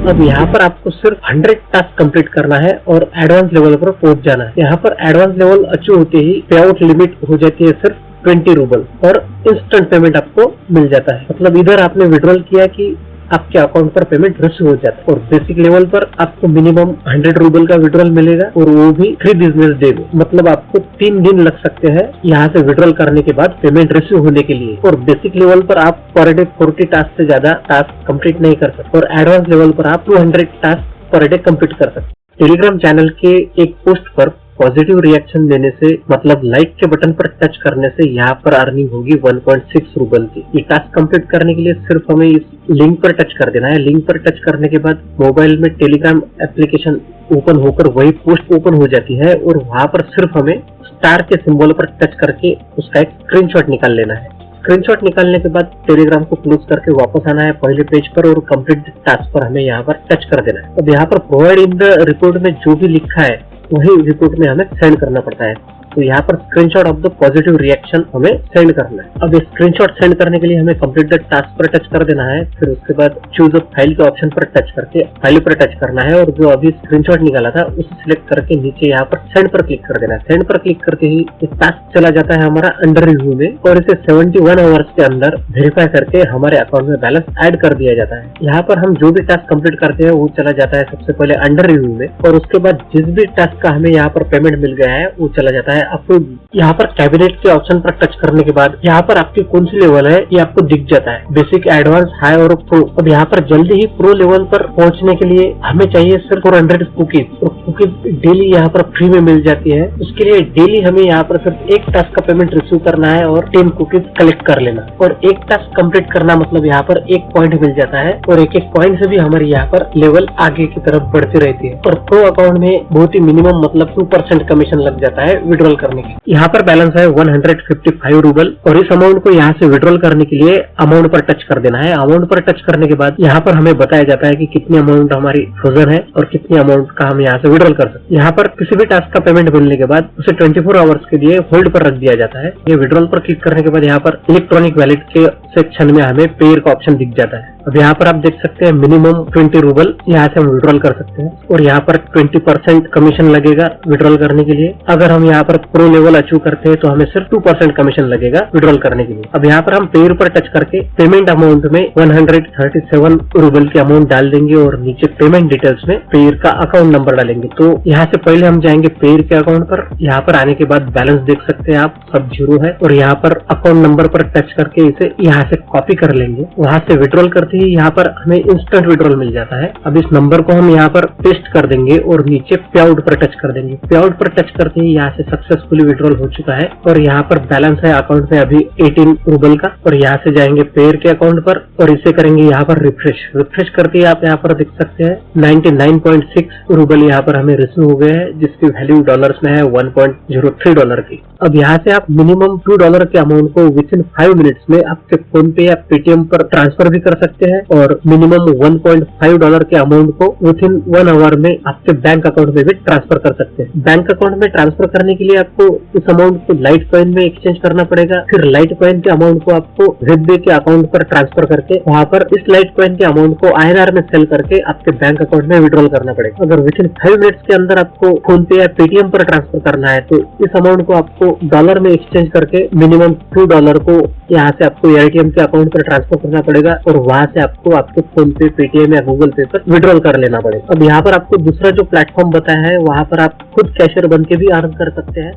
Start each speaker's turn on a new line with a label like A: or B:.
A: अब यहाँ पर आपको सिर्फ 100 टास्क कंप्लीट करना है और एडवांस लेवल पर पहुंच जाना है। यहाँ पर एडवांस लेवल अचीव होते ही पे आउट लिमिट हो जाती है सिर्फ 20 रूबल और इंस्टेंट पेमेंट आपको मिल जाता है। मतलब इधर आपने विड्रॉल किया कि आपके अकाउंट पर पेमेंट रिसीव हो जाता है। और बेसिक लेवल पर आपको मिनिमम 100 रूबल का विड्रॉल मिलेगा और वो भी 3 बिजनेस डे में। मतलब आपको 3 दिन लग सकते हैं यहाँ से विड्रॉल करने के बाद पेमेंट रिसीव होने के लिए। और बेसिक लेवल पर आप पर डे 40 टास्क से ज्यादा टास्क कंप्लीट नहीं कर सकते और एडवांस लेवल पर आप 200 टास्क पर डे कंप्लीट कर सकते। टेलीग्राम चैनल के एक पोस्ट पर पॉजिटिव रिएक्शन देने से, मतलब लाइक के बटन पर टच करने से यहाँ पर अर्निंग होगी 1.6 रूबल की। ये टास्क कंप्लीट करने के लिए सिर्फ हमें इस लिंक पर टच कर देना है। लिंक पर टच करने के बाद मोबाइल में टेलीग्राम एप्लीकेशन ओपन होकर वही पोस्ट ओपन हो जाती है और वहाँ पर सिर्फ हमें स्टार के सिंबल पर टच करके उसका एक स्क्रीनशॉट निकाल लेना है। स्क्रीनशॉट निकालने के बाद टेलीग्राम को क्लोज करके वापस आना है पहले पेज पर और कंप्लीट टास्क पर हमें यहाँ पर टच कर देना है। अब यहाँ पर प्रोवाइड इन द रिपोर्ट में जो भी लिखा है वही रिपोर्ट में हमें सेंड करना पड़ता है। तो यहाँ पर screenshot of the positive reaction हमें सेंड करना है। अब इस स्क्रीनशॉट सेंड करने के लिए हमें कंप्लीट द टास्क पर टच कर देना है। फिर उसके बाद चूज अ फाइल के ऑप्शन पर टच करके फाइल पर टच करना है और जो अभी स्क्रीनशॉट निकाला था उसे सिलेक्ट करके नीचे यहाँ पर सेंड पर क्लिक कर देना है। सेंड पर क्लिक करते ही टास्क चला जाता है हमारा अंडर रिव्यू में और इसे 71 आवर्स के अंदर वेरीफाई करके हमारे अकाउंट में बैलेंस ऐड कर दिया जाता है। यहाँ पर हम जो भी टास्क कंप्लीट करते हैं वो चला जाता है सबसे पहले अंडर रिव्यू में और उसके बाद जिस भी टास्क का हमें यहाँ पर पेमेंट मिल गया है वो चला जाता है अप्रूव। यहाँ पर कैबिनेट के ऑप्शन पर टच करने के बाद यहाँ पर आपकी कौन सी लेवल है ये आपको दिख जाता है, बेसिक, एडवांस, हाई और प्रो। अब यहाँ पर जल्दी ही प्रो लेवल पर पहुंचने के लिए हमें चाहिए सिर्फ 400 कुकीज और कुकीज डेली यहाँ पर फ्री में मिल जाती है। उसके लिए डेली हमें यहाँ पर सिर्फ एक टास्क का पेमेंट रिसीव करना है और 10 कुकीज कलेक्ट कर लेना और एक टास्क कंप्लीट करना, मतलब यहाँ पर 1 पॉइंट मिल जाता है और एक पॉइंट से भी हमारी यहाँ पर लेवल आगे की तरफ बढ़ती रहती है। और प्रो अकाउंट में बहुत ही मिनिमम मतलब 2% कमीशन लग जाता है विड्रॉल करने की। यहाँ पर बैलेंस है 155 रूबल और इस अमाउंट को यहाँ से विड्रॉल करने के लिए अमाउंट पर टच कर देना है। अमाउंट पर टच करने के बाद यहाँ पर हमें बताया जाता है कि कितनी अमाउंट हमारी फ्रोजन है और कितनी अमाउंट का हम यहाँ से विड्रॉल कर सकते हैं। यहाँ पर किसी भी टास्क का पेमेंट मिलने के बाद उसे 24 आवर्स के लिए होल्ड पर रख दिया जाता है। ये विड्रॉल पर क्लिक करने के बाद यहाँ पर इलेक्ट्रॉनिक वैलेट के सेक्शन में हमें पेयर का ऑप्शन दिख जाता है। अब यहाँ पर आप देख सकते हैं मिनिमम 20 रूबल यहाँ से हम विड्रॉल कर सकते हैं और यहाँ पर 20% कमीशन लगेगा विड्रॉल करने के लिए। अगर हम यहाँ पर प्रो लेवल अचीव करते हैं तो हमें सिर्फ 2% कमीशन लगेगा विड्रॉल करने के लिए। अब यहाँ पर हम पेयर पर टच करके पेमेंट अमाउंट में 137 रूबल की अमाउंट डाल देंगे और नीचे पेमेंट डिटेल्स में पेयर का अकाउंट नंबर डालेंगे। तो यहाँ से पहले हम जाएंगे पेयर के अकाउंट पर। यहाँ पर आने के बाद बैलेंस देख सकते हैं आप, सब 0 है और यहाँ पर अकाउंट नंबर पर टच करके इसे यहाँ से कॉपी कर लेंगे। वहाँ से विड्रॉल करते ही यहाँ पर हमें इंस्टेंट विड्रॉल मिल जाता है। अब इस नंबर को हम यहाँ पर पेस्ट कर देंगे और नीचे पे आउट पर टच कर देंगे। पे आउट पर टच करते ही यहाँ से सक्सेसफुली विड्रॉल हो चुका है और यहाँ पर बैलेंस है अकाउंट में अभी 18 रूबल का। और यहाँ से जाएंगे पेयर के अकाउंट पर और इसे करेंगे यहाँ पर रिफ्रेश करते ही आप यहाँ पर देख सकते हैं 99.6 रूबल यहाँ पर हमें रिसीव हो गए हैं, जिसकी वैल्यू डॉलर्स में है 1.03 डॉलर की। अब यहाँ से आप मिनिमम $2 के अमाउंट को विथिन 5 मिनट्स में आपके फोन पे या पेटीएम पर ट्रांसफर भी कर सकते हैं और मिनिमम $1.5 के अमाउंट को विथिन 1 आवर में आपके बैंक अकाउंट में भी ट्रांसफर कर सकते हैं। बैंक अकाउंट में ट्रांसफर करने के लिए आपको इस अमाउंट को लाइट कॉइन में एक्सचेंज करना पड़ेगा। फिर लाइट कॉइन के अमाउंट को आपको ZB के अकाउंट पर ट्रांसफर करके वहाँ पर इस लाइट कॉइन के अमाउंट को INR में सेल करके आपके बैंक अकाउंट में विड्रॉल करना पड़ेगा। अगर विथिन 5 मिनट्स के अंदर आपको फोन पे या पेटीएम पर ट्रांसफर करना है तो इस अमाउंट को आपको डॉलर में एक्सचेंज करके मिनिमम $2 को यहाँ से आपको एटीएम के अकाउंट पर ट्रांसफर करना पड़ेगा और वहाँ से आपको आपके फोन पे, पेटीएम या गूगल पे पर विड्रॉल कर लेना पड़ेगा। अब यहाँ पर आपको दूसरा जो प्लेटफॉर्म बताया है वहाँ पर आप खुद कैशियर बन के भी अर्न कर सकते हैं।